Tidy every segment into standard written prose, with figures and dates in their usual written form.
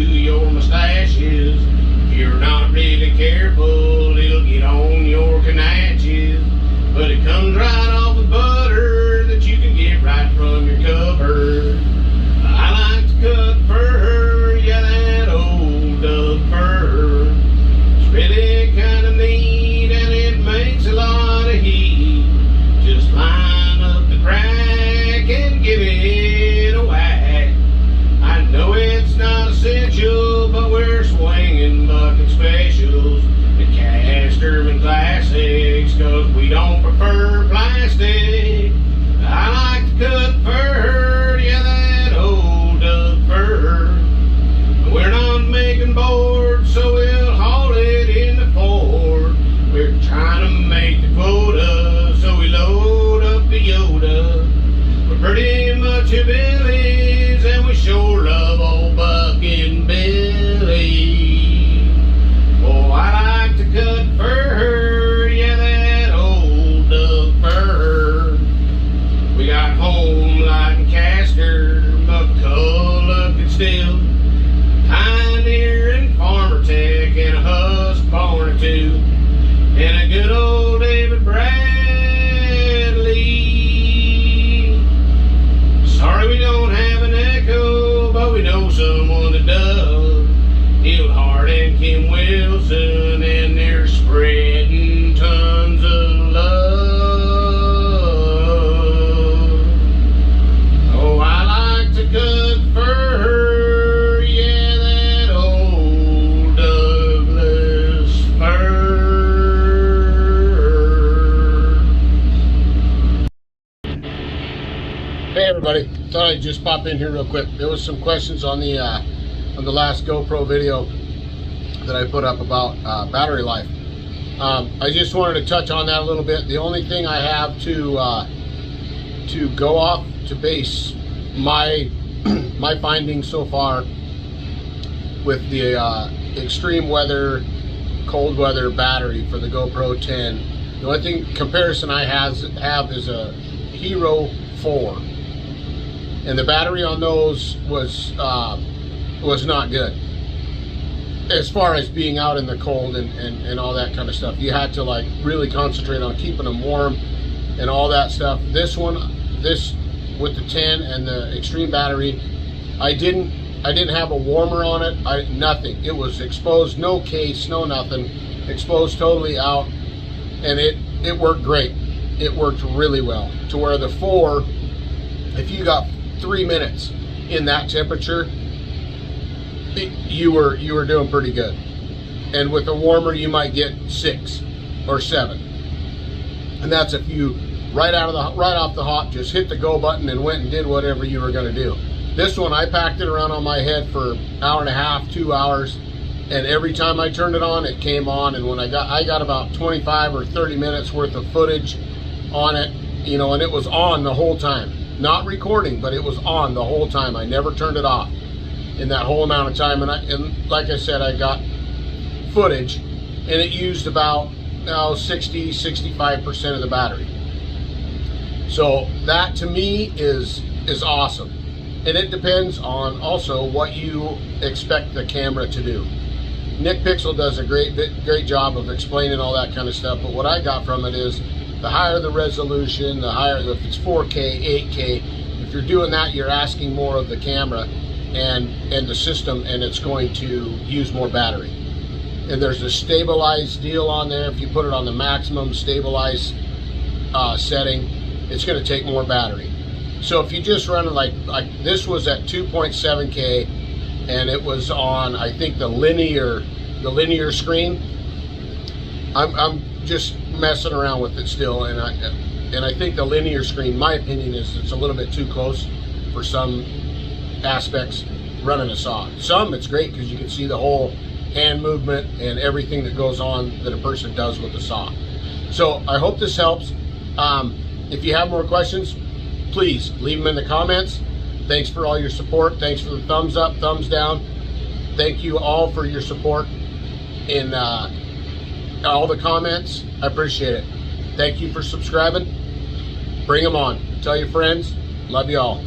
to your mustaches. If you're not really careful, it'll get on your canatches. But it comes right off the butter that you can get right from your cupboard. I like to cut fur, yeah, that old Doug fur. It's really kind of neat and it makes a lot of heat. Just line up the crack and give it a whack. I know it's not essential, but we're swinging bucket specials at Caster and Classics, cause we don't prefer plastic. I like to cut fur, yeah, that old Doug fur. We're not making boards, so we'll haul it in the Ford. We're trying to make the quota, so we load up the Yoda. We're pretty much hillbillies, and we sure love old Buck and Billy. Oh, I like to cut fur, yeah, that old Doug fur. We got Home Light and Caster, McCulloch and Still, Pioneer and Farmer Tech, and a Husqvarna or two, and a good old David Bradley. Sorry we don't have an Echo, but we know someone that does. Neil Hart and Kim Wilson, and they're spreading tons of love. Oh, I like to cut fur, yeah, that old Douglas fur. Hey everybody, thought I'd just pop in here real quick. There was some questions on the last GoPro video that I put up about battery life. I just wanted to touch on that a little bit. The only thing I have to go off to base my my findings so far with the extreme weather, cold weather battery for the GoPro 10. The only thing comparison I have is a Hero 4, and the battery on those was not good as far as being out in the cold and all that kind of stuff. You had to like really concentrate on keeping them warm and all that stuff. This with the 10 and the extreme battery, I didn't have a warmer on it. Nothing. It was exposed, no case, no nothing, exposed totally out, and it worked great. It worked really well, to where the 4, if you got 3 minutes in that temperature, you were doing pretty good. And with a warmer, you might get 6 or 7, and that's if you right off the hop just hit the go button and went and did whatever you were going to do. This one, I packed it around on my head for an hour and a half, 2 hours, and every time I turned it on, it came on. And when I got about 25 or 30 minutes worth of footage on it, you know, and it was on the whole time. Not recording, but it was on the whole time. I never turned it off in that whole amount of time. And like I said, I got footage, and it used about 60-65% of the battery. So that to me is awesome. And it depends on also what you expect the camera to do. Nick Pixel does a great job of explaining all that kind of stuff, but what I got from it is the higher the resolution, the higher, if it's 4K, 8K, if you're doing that, you're asking more of the camera and the system, and it's going to use more battery. And there's a stabilized deal on there. If you put it on the maximum stabilized setting, it's going to take more battery. So if you just run it like this was at 2.7K, and it was on, I think, the linear screen. I'm just messing around with it still, and I think the linear screen, my opinion is it's a little bit too close for some aspects running a saw. Some it's great because you can see the whole hand movement and everything that goes on that a person does with the saw. So I hope this helps. If you have more questions, please leave them in the comments. Thanks for all your support. Thanks for the thumbs up, thumbs down. Thank you all for your support in all the comments. I appreciate it. Thank you for subscribing. Bring them on. Tell your friends. Love you all.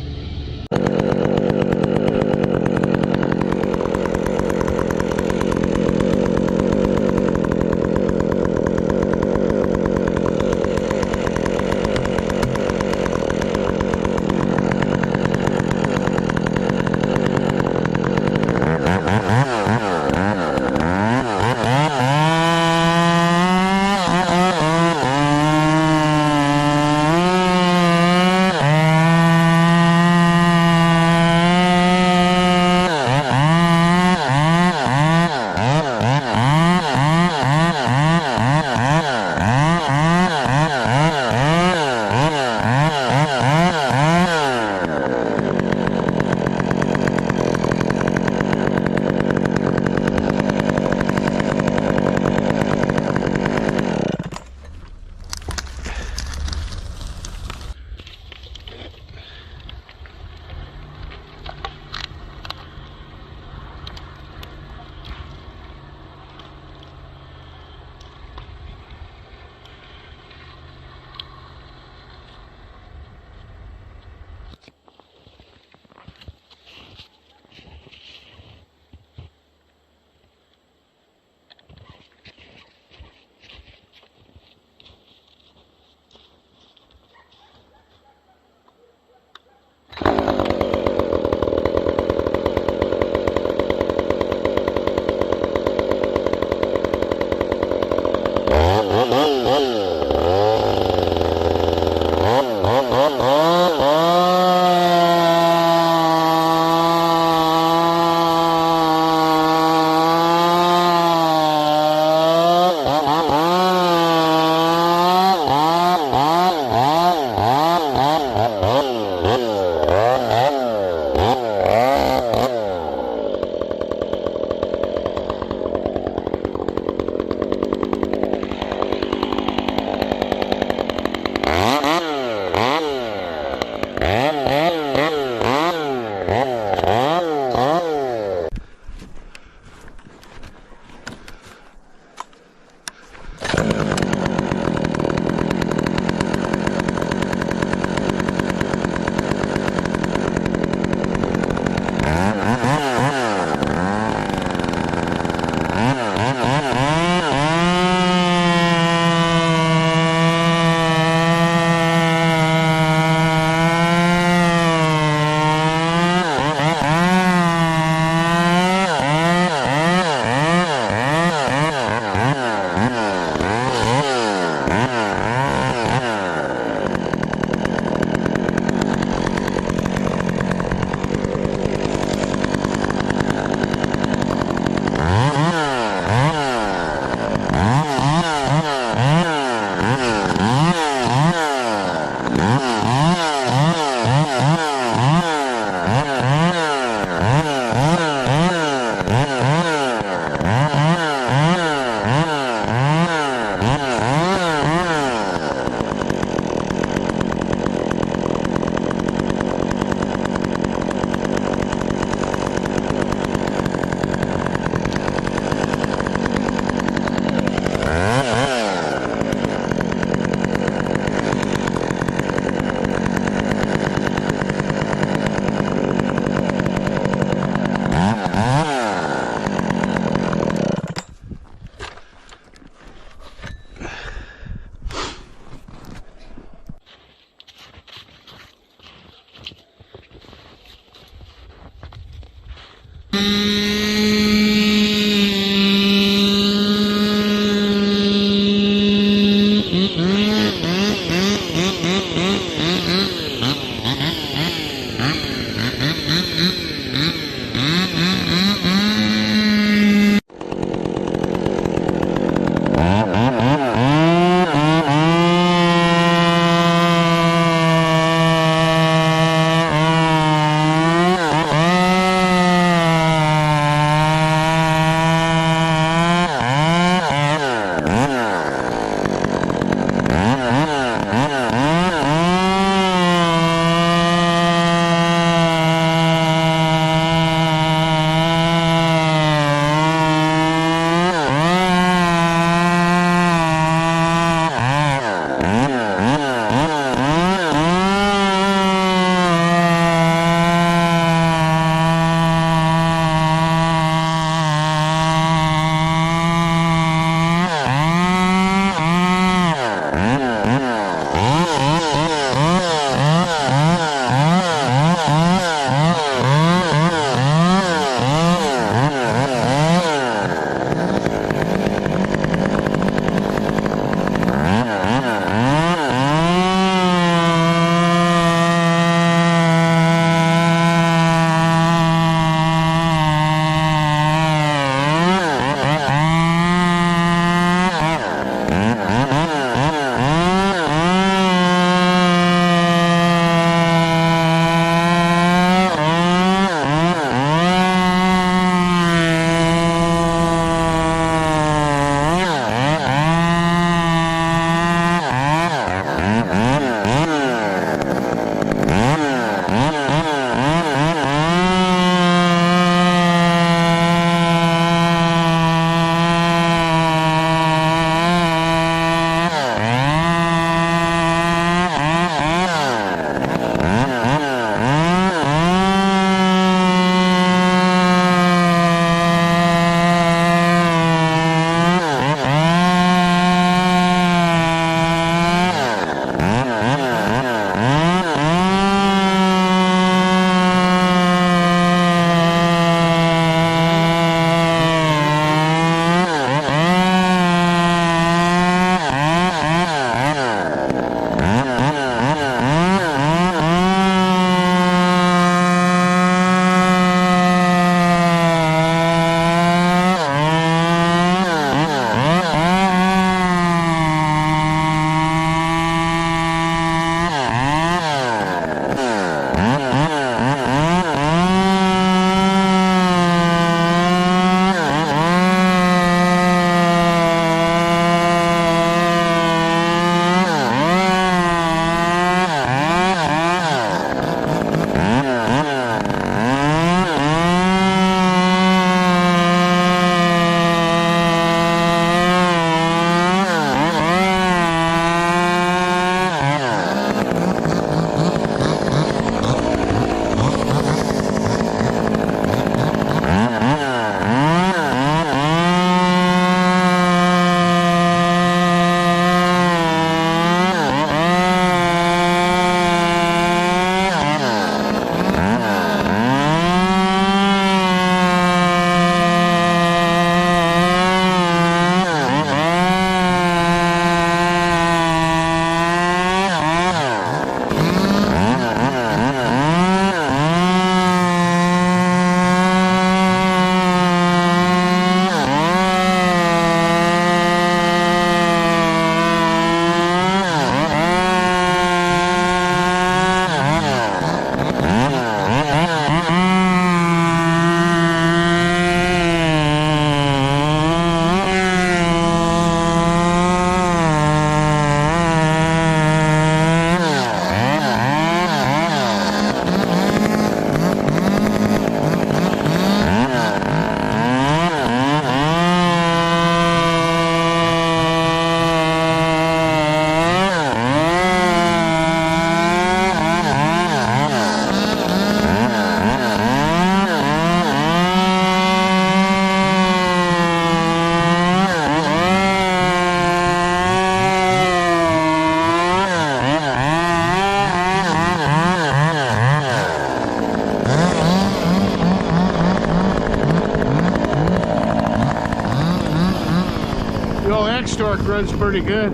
runs pretty good,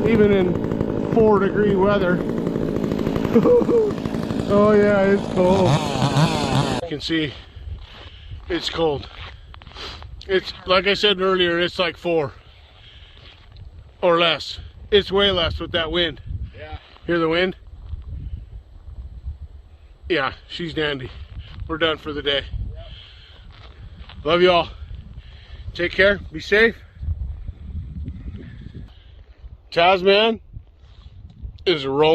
even in 4-degree weather. Oh yeah, it's cold. You can see it's cold. It's like I said earlier, it's like 4 or less. It's way less with that wind. Yeah. Hear the wind? Yeah, she's dandy. We're done for the day. Yep. Love you all. Take care. Be safe. Tasman is a roll.